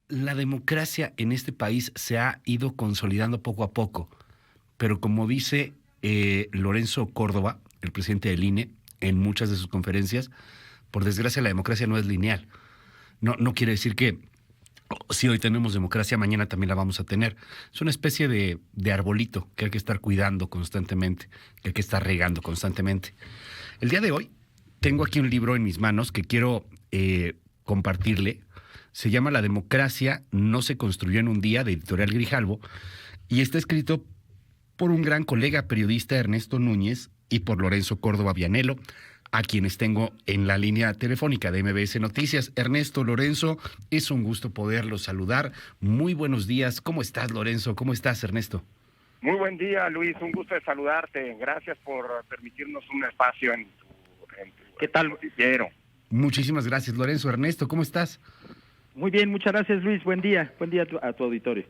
La democracia en este país se ha ido consolidando poco a poco, pero como dice Lorenzo Córdoba, el presidente del INE, en muchas de sus conferencias, por desgracia la democracia no es lineal. No quiere decir que si hoy tenemos democracia, mañana también la vamos a tener. Es una especie de arbolito que hay que estar cuidando constantemente, que hay que estar regando constantemente. El día de hoy tengo aquí un libro en mis manos que quiero compartirle. Se llama La democracia no se construyó en un día, de Editorial Grijalvo, y está escrito por un gran colega periodista, Ernesto Núñez, y por Lorenzo Córdoba Vianello, a quienes tengo en la línea telefónica de MBS Noticias. Ernesto, Lorenzo, es un gusto poderlos saludar. Muy buenos días. ¿Cómo estás, Lorenzo? ¿Cómo estás, Ernesto? Muy buen día, Luis. Un gusto de saludarte. Gracias por permitirnos un espacio en tu ¿Qué tal? noticiero. Muchísimas gracias, Lorenzo. Ernesto, ¿cómo estás? Muy bien, muchas gracias, Luis. Buen día a tu auditorio.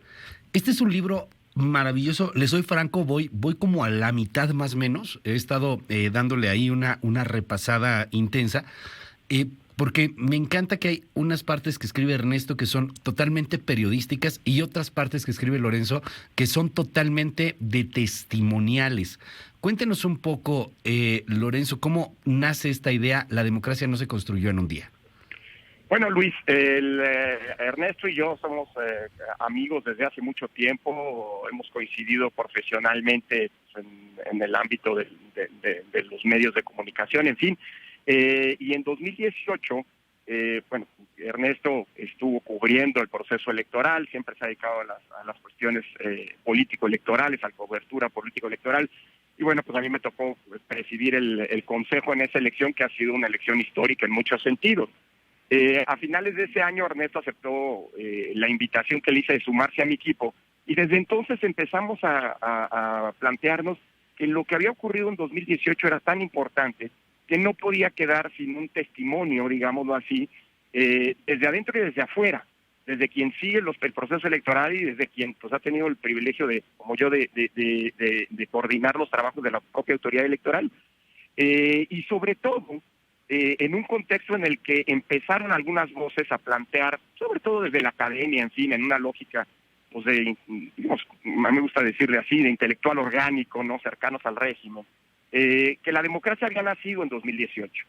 Este es un libro maravilloso. Les soy franco, voy como a la mitad más o menos. He estado dándole ahí una repasada intensa, porque me encanta que hay unas partes que escribe Ernesto que son totalmente periodísticas y otras partes que escribe Lorenzo que son totalmente de testimoniales. Cuéntenos un poco, Lorenzo, cómo nace esta idea. La democracia no se construyó en un día. Bueno, Luis, Ernesto y yo somos amigos desde hace mucho tiempo. Hemos coincidido profesionalmente en el ámbito de los medios de comunicación, en fin. Y en 2018, Ernesto estuvo cubriendo el proceso electoral, siempre se ha dedicado a las cuestiones político-electorales, a la cobertura político-electoral. Y bueno, pues a mí me tocó presidir el consejo en esa elección, que ha sido una elección histórica en muchos sentidos. A finales de ese año, Ernesto aceptó la invitación que le hice de sumarse a mi equipo, y desde entonces empezamos a plantearnos que lo que había ocurrido en 2018 era tan importante que no podía quedar sin un testimonio, digámoslo así, desde adentro y desde afuera, desde quien sigue el proceso electoral y desde quien pues ha tenido el privilegio como yo, de coordinar los trabajos de la propia autoridad electoral. Y sobre todo, en un contexto en el que empezaron algunas voces a plantear, sobre todo desde la academia, en fin, en una lógica, pues digamos, a mí me gusta decirle así, de intelectual orgánico, no cercanos al régimen, que la democracia había nacido en 2018.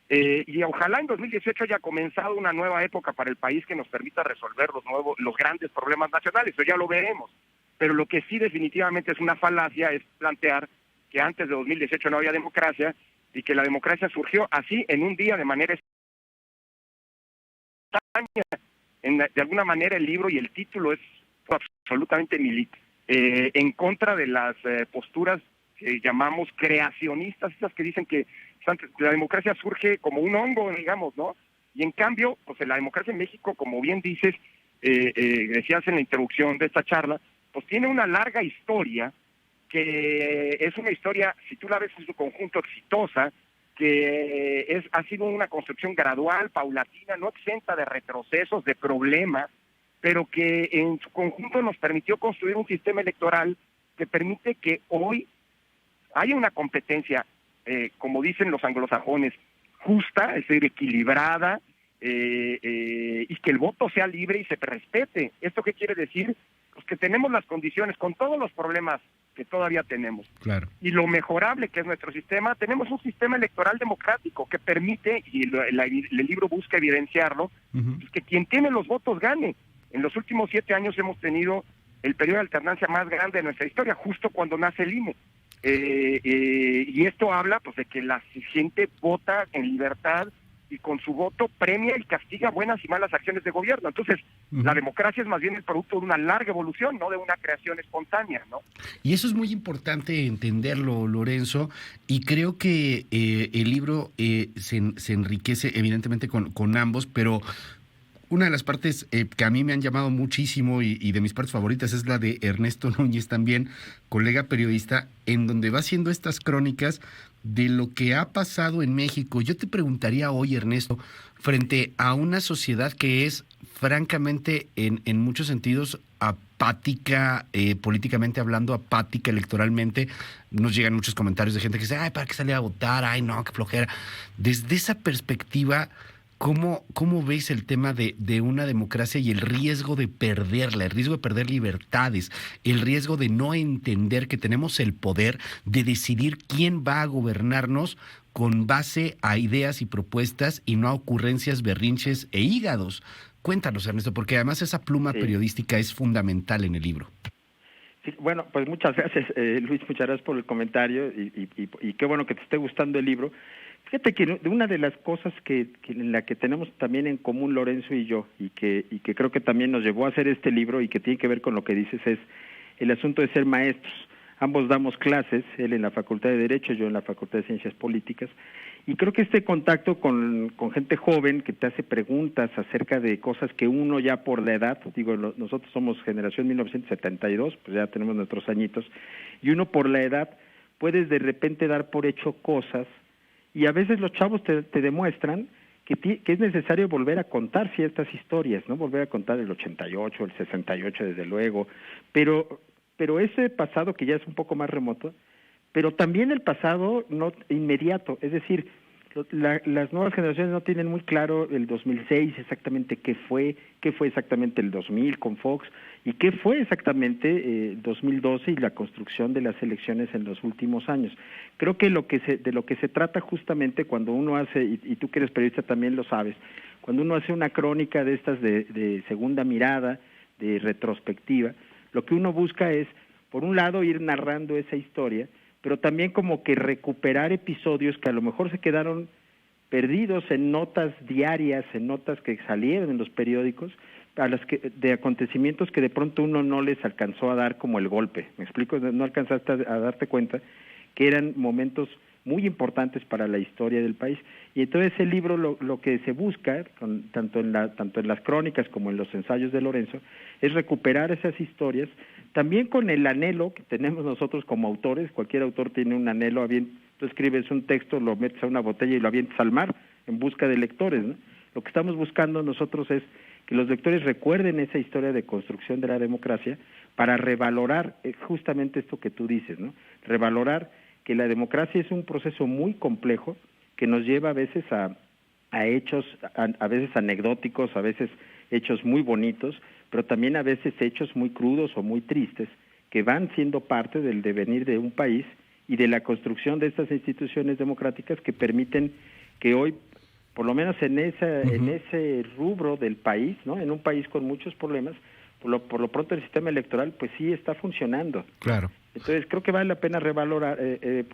Y ojalá en 2018 haya comenzado una nueva época para el país que nos permita resolver los grandes problemas nacionales. Eso ya lo veremos. Pero lo que sí definitivamente es una falacia es plantear que antes de 2018 no había democracia y que la democracia surgió así en un día de manera espontánea. De alguna manera el libro y el título es absolutamente en contra de las posturas que llamamos creacionistas, esas que dicen que la democracia surge como un hongo, digamos, ¿no? Y en cambio, pues la democracia en México, como bien dices, decías en la introducción de esta charla, pues tiene una larga historia, que es una historia, si tú la ves en su conjunto, exitosa, que ha sido una construcción gradual, paulatina, no exenta de retrocesos, de problemas, pero que en su conjunto nos permitió construir un sistema electoral que permite que hoy haya una competencia, como dicen los anglosajones, justa, es decir, equilibrada, y que el voto sea libre y se respete. ¿Esto qué quiere decir? Pues que tenemos las condiciones, con todos los problemas que todavía tenemos, claro, y lo mejorable que es nuestro sistema, tenemos un sistema electoral democrático que permite, y el libro busca evidenciarlo, pues que quien tiene los votos gane. En los últimos 7 años hemos tenido el periodo de alternancia más grande de nuestra historia, justo cuando nace el INE. Y esto habla pues de que la gente vota en libertad y con su voto premia y castiga buenas y malas acciones de gobierno. Entonces, la democracia es más bien el producto de una larga evolución, no de una creación espontánea, ¿no? Y eso es muy importante entenderlo, Lorenzo, y creo que el libro se enriquece evidentemente con ambos, pero una de las partes que a mí me han llamado muchísimo y de mis partes favoritas es la de Ernesto Núñez también, colega periodista, en donde va haciendo estas crónicas de lo que ha pasado en México. Yo te preguntaría hoy, Ernesto, frente a una sociedad que es francamente en muchos sentidos apática, políticamente hablando, apática electoralmente, nos llegan muchos comentarios de gente que dice, ay, ¿para qué salir a votar? Ay, no, qué flojera. Desde esa perspectiva, ¿Cómo ves el tema de una democracia y el riesgo de perderla, el riesgo de perder libertades, el riesgo de no entender que tenemos el poder de decidir quién va a gobernarnos con base a ideas y propuestas y no a ocurrencias, berrinches e hígados? Cuéntanos, Ernesto, porque además esa pluma Sí. periodística es fundamental en el libro. Sí, bueno, pues muchas gracias, Luis, muchas gracias por el comentario y qué bueno que te esté gustando el libro. Fíjate que una de las cosas que en la que tenemos también en común Lorenzo y yo y que creo que también nos llevó a hacer este libro y que tiene que ver con lo que dices es el asunto de ser maestros. Ambos damos clases, él en la Facultad de Derecho, yo en la Facultad de Ciencias Políticas, y creo que este contacto con gente joven que te hace preguntas acerca de cosas que uno ya por la edad, digo, nosotros somos generación 1972, pues ya tenemos nuestros añitos, y uno por la edad puedes de repente dar por hecho cosas, y a veces los chavos te demuestran que es necesario volver a contar ciertas historias, ¿no? Volver a contar el 88, el 68, desde luego, pero ese pasado que ya es un poco más remoto, pero también el pasado no inmediato, es decir, las nuevas generaciones no tienen muy claro el 2006 exactamente qué fue exactamente el 2000 con Fox y qué fue exactamente 2012 y la construcción de las elecciones en los últimos años. Creo que de lo que se trata justamente cuando uno hace, y tú que eres periodista también lo sabes, cuando uno hace una crónica de estas de segunda mirada, de retrospectiva, lo que uno busca es, por un lado, ir narrando esa historia, pero también como que recuperar episodios que a lo mejor se quedaron perdidos en notas diarias, en notas que salieron en los periódicos, de acontecimientos que de pronto uno no les alcanzó a dar como el golpe. ¿Me explico? No alcanzaste a darte cuenta que eran momentos muy importantes para la historia del país. Y entonces el libro lo que se busca, tanto en las crónicas como en los ensayos de Lorenzo, es recuperar esas historias, también con el anhelo que tenemos nosotros como autores. Cualquier autor tiene un anhelo, tú escribes un texto, lo metes a una botella y lo avientas al mar en busca de lectores, ¿no? Lo que estamos buscando nosotros es que los lectores recuerden esa historia de construcción de la democracia para revalorar justamente esto que tú dices, ¿no? Revalorar que la democracia es un proceso muy complejo que nos lleva a veces a hechos, a veces anecdóticos, a veces hechos muy bonitos, pero también a veces hechos muy crudos o muy tristes que van siendo parte del devenir de un país y de la construcción de estas instituciones democráticas que permiten que hoy, por lo menos en ese rubro del país, ¿no? En un país con muchos problemas, por lo pronto el sistema electoral pues sí está funcionando. Claro. Entonces creo que vale la pena revalorar,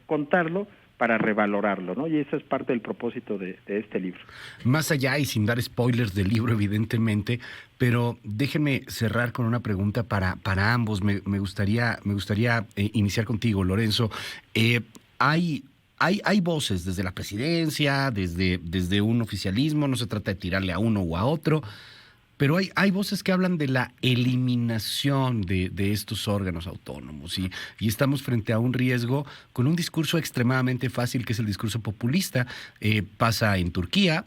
contarlo para revalorarlo, ¿no? Y esa es parte del propósito de este libro. Más allá y sin dar spoilers del libro, evidentemente, pero déjenme cerrar con una pregunta para ambos. Me gustaría iniciar contigo, Lorenzo. Hay voces desde la presidencia, desde un oficialismo, no se trata de tirarle a uno o a otro, pero hay voces que hablan de la eliminación de estos órganos autónomos y estamos frente a un riesgo con un discurso extremadamente fácil que es el discurso populista. Pasa en Turquía,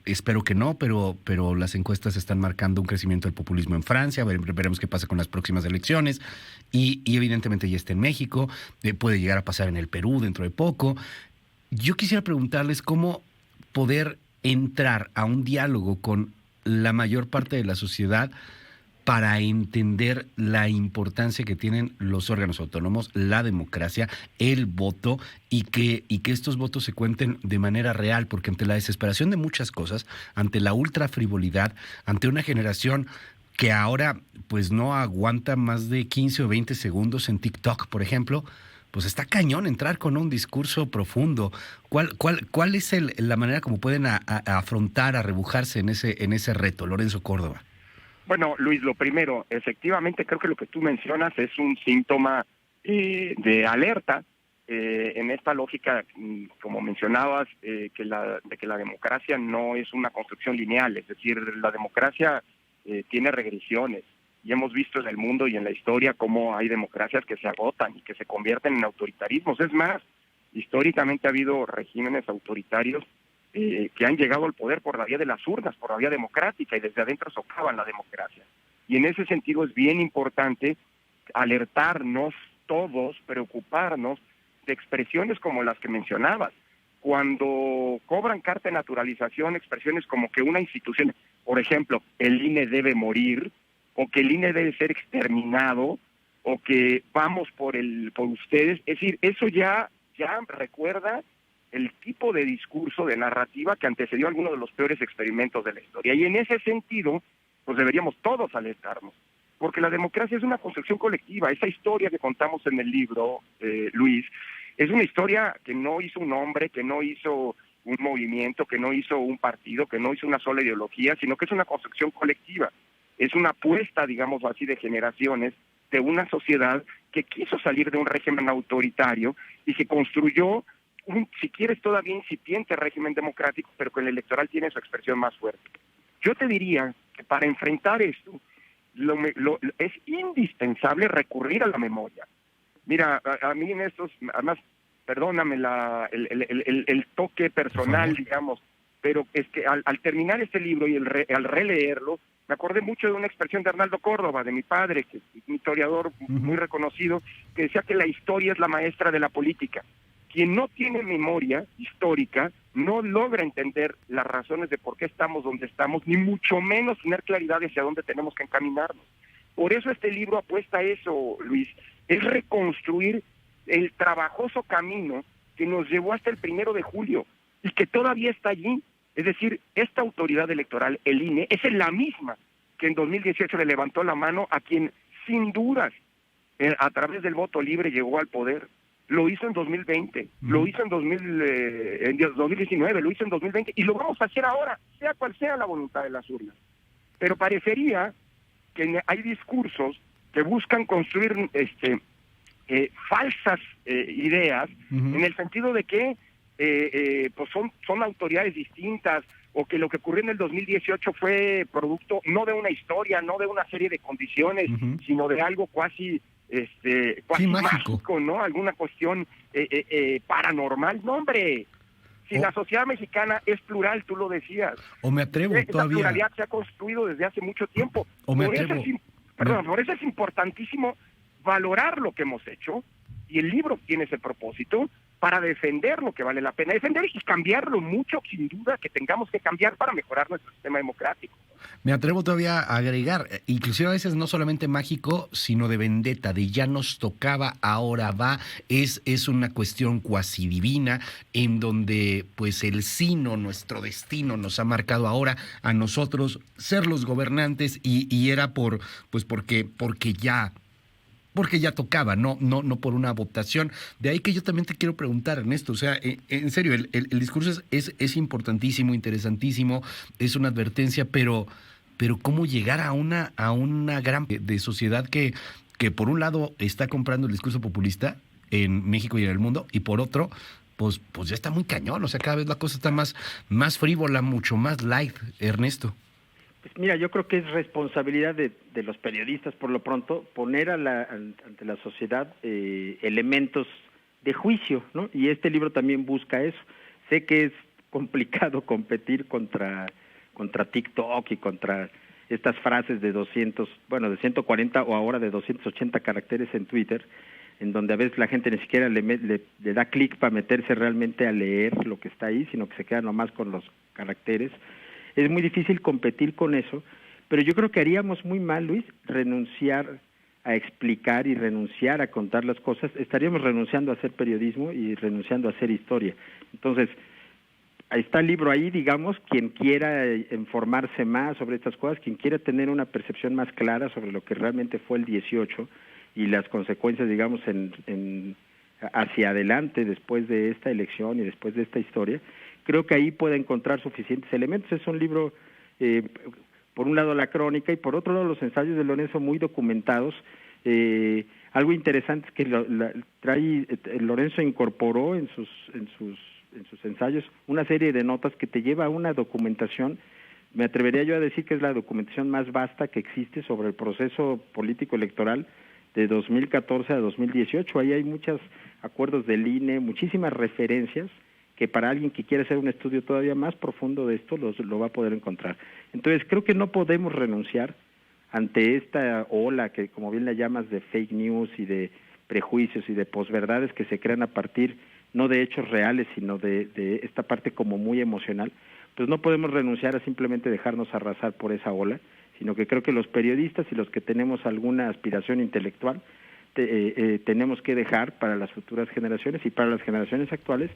espero que no, pero las encuestas están marcando un crecimiento del populismo en Francia, veremos qué pasa con las próximas elecciones y evidentemente ya está en México, puede llegar a pasar en el Perú dentro de poco. Yo quisiera preguntarles cómo poder entrar a un diálogo con la mayor parte de la sociedad para entender la importancia que tienen los órganos autónomos, la democracia, el voto y que estos votos se cuenten de manera real, porque ante la desesperación de muchas cosas, ante la ultra frivolidad, ante una generación que ahora pues no aguanta más de 15 o 20 segundos en TikTok, por ejemplo, pues está cañón entrar con un discurso profundo. ¿Cuál es la manera como pueden afrontar, arrebujarse en ese reto, Lorenzo Córdoba? Bueno, Luis, lo primero, efectivamente creo que lo que tú mencionas es un síntoma de alerta en esta lógica, como mencionabas, de que la democracia no es una construcción lineal, es decir, la democracia tiene regresiones. Y hemos visto en el mundo y en la historia cómo hay democracias que se agotan y que se convierten en autoritarismos. Es más, históricamente ha habido regímenes autoritarios que han llegado al poder por la vía de las urnas, por la vía democrática, y desde adentro socavan la democracia. Y en ese sentido es bien importante alertarnos todos, preocuparnos de expresiones como las que mencionabas. cuando cobran carta de naturalización expresiones como que una institución, por ejemplo, el INE debe morir, o que el INE debe ser exterminado, o que vamos por ustedes, es decir, eso ya recuerda el tipo de discurso, de narrativa que antecedió a algunos de los peores experimentos de la historia. Y en ese sentido, pues deberíamos todos alertarnos, porque la democracia es una construcción colectiva. Esa historia que contamos en el libro, Luis, es una historia que no hizo un hombre, que no hizo un movimiento, que no hizo un partido, que no hizo una sola ideología, sino que es una construcción colectiva. Es una apuesta, digamos así, de generaciones de una sociedad que quiso salir de un régimen autoritario y que construyó un, si quieres, todavía incipiente régimen democrático, pero que el electoral tiene su expresión más fuerte. Yo te diría que para enfrentar esto, es indispensable recurrir a la memoria. Mira, a mí en estos, además, perdóname el toque personal, digamos, pero es que al terminar este libro y al releerlo, me acordé mucho de una expresión de Arnaldo Córdoba, de mi padre, que es un historiador muy reconocido, que decía que la historia es la maestra de la política. Quien no tiene memoria histórica no logra entender las razones de por qué estamos donde estamos, ni mucho menos tener claridad hacia dónde tenemos que encaminarnos. Por eso este libro apuesta a eso, Luis, es reconstruir el trabajoso camino que nos llevó hasta el 1 de julio y que todavía está allí. Es decir, esta autoridad electoral, el INE, es la misma que en 2018 le levantó la mano a quien, sin dudas, a través del voto libre llegó al poder. Lo hizo en 2020, lo hizo en 2019, lo hizo en 2020 y lo vamos a hacer ahora, sea cual sea la voluntad de las urnas. Pero parecería que hay discursos que buscan construir falsas ideas, en el sentido de que pues son autoridades distintas, o que lo que ocurrió en el 2018 fue producto no de una historia, no de una serie de condiciones, sino de algo cuasi mágico, ¿no? Alguna cuestión paranormal. No, hombre, si la sociedad mexicana es plural, tú lo decías. O me atrevo esa todavía. pluralidad se ha construido desde hace mucho tiempo. Por eso es importantísimo valorar lo que hemos hecho, y el libro tiene ese propósito, para defender lo que vale la pena defender y cambiarlo mucho, sin duda, que tengamos que cambiar para mejorar nuestro sistema democrático. Me atrevo todavía a agregar, inclusive a veces no solamente mágico, sino de vendetta, de ya nos tocaba, ahora va, es una cuestión cuasi divina, en donde pues el sino, nuestro destino, nos ha marcado ahora a nosotros ser los gobernantes, y era porque ya tocaba, no por una votación. De ahí que yo también te quiero preguntar, Ernesto, o sea, en serio, el discurso es importantísimo, interesantísimo, es una advertencia, pero ¿cómo llegar a una gran de sociedad que por un lado está comprando el discurso populista en México y en el mundo, y por otro, pues ya está muy cañón, o sea, cada vez la cosa está más frívola, mucho más light, Ernesto? Pues mira, yo creo que es responsabilidad de los periodistas, por lo pronto, poner ante la sociedad elementos de juicio, ¿no? Y este libro también busca eso. Sé que es complicado competir contra TikTok y contra estas frases de 140 o ahora de 280 caracteres en Twitter, en donde a veces la gente ni siquiera le da clic para meterse realmente a leer lo que está ahí, sino que se queda nomás con los caracteres. Es muy difícil competir con eso, pero yo creo que haríamos muy mal, Luis, renunciar a explicar y renunciar a contar las cosas. Estaríamos renunciando a hacer periodismo y renunciando a hacer historia. Entonces, ahí está el libro ahí, digamos, quien quiera informarse más sobre estas cosas, quien quiera tener una percepción más clara sobre lo que realmente fue el 18 y las consecuencias, digamos, hacia adelante después de esta elección y después de esta historia, creo que ahí puede encontrar suficientes elementos. Es un libro, por un lado la crónica y por otro lado los ensayos de Lorenzo muy documentados. Algo interesante es que Lorenzo incorporó en sus ensayos una serie de notas que te lleva a una documentación. Me atrevería yo a decir que es la documentación más vasta que existe sobre el proceso político electoral de 2014 a 2018. Ahí hay muchos acuerdos del INE, muchísimas referencias que para alguien que quiera hacer un estudio todavía más profundo de esto lo va a poder encontrar. Entonces creo que no podemos renunciar ante esta ola que, como bien la llamas, de fake news y de prejuicios y de posverdades que se crean a partir no de hechos reales, sino de esta parte como muy emocional, pues no podemos renunciar a simplemente dejarnos arrasar por esa ola, sino que creo que los periodistas y los que tenemos alguna aspiración intelectual tenemos que dejar para las futuras generaciones y para las generaciones actuales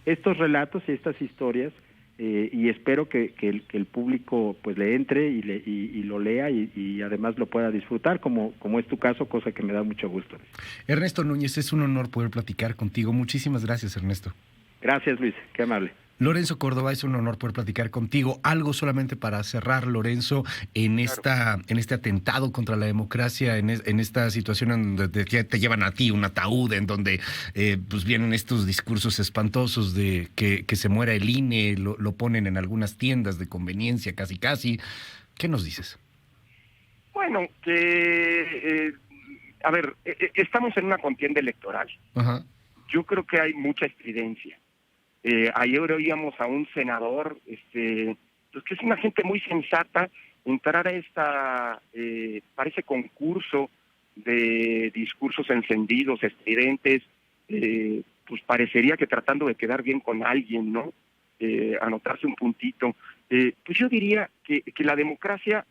estos relatos y estas historias, y espero que el público pues le entre y lo lea y además lo pueda disfrutar, como es tu caso, cosa que me da mucho gusto. Ernesto Núñez, es un honor poder platicar contigo. Muchísimas gracias, Ernesto. Gracias, Luis, qué amable. Lorenzo Córdoba, es un honor poder platicar contigo. Algo solamente para cerrar, Lorenzo, en este atentado contra la democracia, en esta situación en donde te llevan a ti un ataúd, en donde pues vienen estos discursos espantosos de que se muera el INE, lo ponen en algunas tiendas de conveniencia, casi. ¿Qué nos dices? Bueno, a ver, estamos en una contienda electoral. Ajá. Yo creo que hay mucha estridencia. Ayer oíamos a un senador, pues que es una gente muy sensata, entrar a parece concurso de discursos encendidos, estridentes, pues parecería que tratando de quedar bien con alguien, ¿no? Anotarse un puntito. Pues yo diría que la democracia,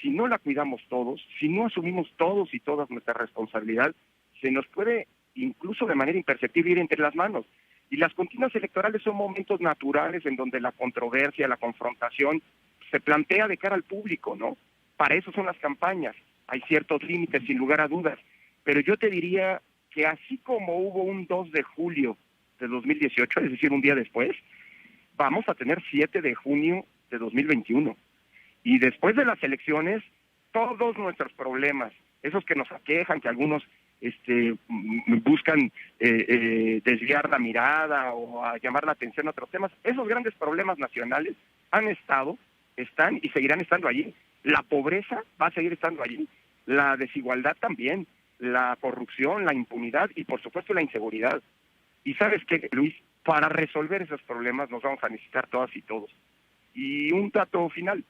si no la cuidamos todos, si no asumimos todos y todas nuestra responsabilidad, se nos puede incluso de manera imperceptible ir entre las manos. Y las contiendas electorales son momentos naturales en donde la controversia, la confrontación se plantea de cara al público, ¿no? Para eso son las campañas. Hay ciertos límites, sin lugar a dudas. Pero yo te diría que así como hubo un 2 de julio de 2018, es decir, un día después, vamos a tener 7 de junio de 2021. Y después de las elecciones, todos nuestros problemas, esos que nos aquejan, que algunos buscan desviar la mirada o a llamar la atención a otros temas, esos grandes problemas nacionales han estado, están y seguirán estando allí. La pobreza va a seguir estando allí, la desigualdad también, la corrupción, la impunidad y por supuesto la inseguridad. Y ¿sabes qué, Luis? Para resolver esos problemas nos vamos a necesitar todas y todos. Y un dato final,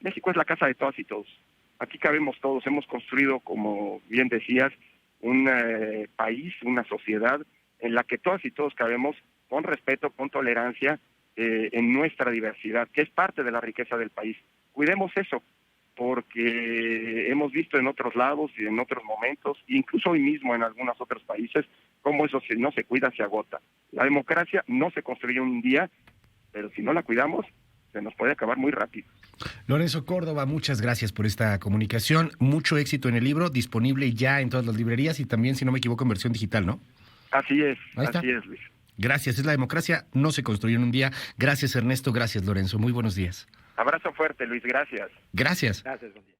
México es la casa de todas y todos. Aquí cabemos todos, hemos construido, como bien decías, un país, una sociedad en la que todas y todos cabemos con respeto, con tolerancia, en nuestra diversidad, que es parte de la riqueza del país. Cuidemos eso, porque hemos visto en otros lados y en otros momentos, incluso hoy mismo en algunos otros países, cómo eso si no se cuida se agota. La democracia no se construye un día, pero si no la cuidamos, se nos puede acabar muy rápido. Lorenzo Córdoba, muchas gracias por esta comunicación. Mucho éxito en el libro, disponible ya en todas las librerías y también, si no me equivoco, en versión digital, ¿no? Así es, Luis. Gracias, es la democracia, no se construyó en un día. Gracias, Ernesto, gracias, Lorenzo. Muy buenos días. Abrazo fuerte, Luis, gracias. Gracias. Gracias, buen día.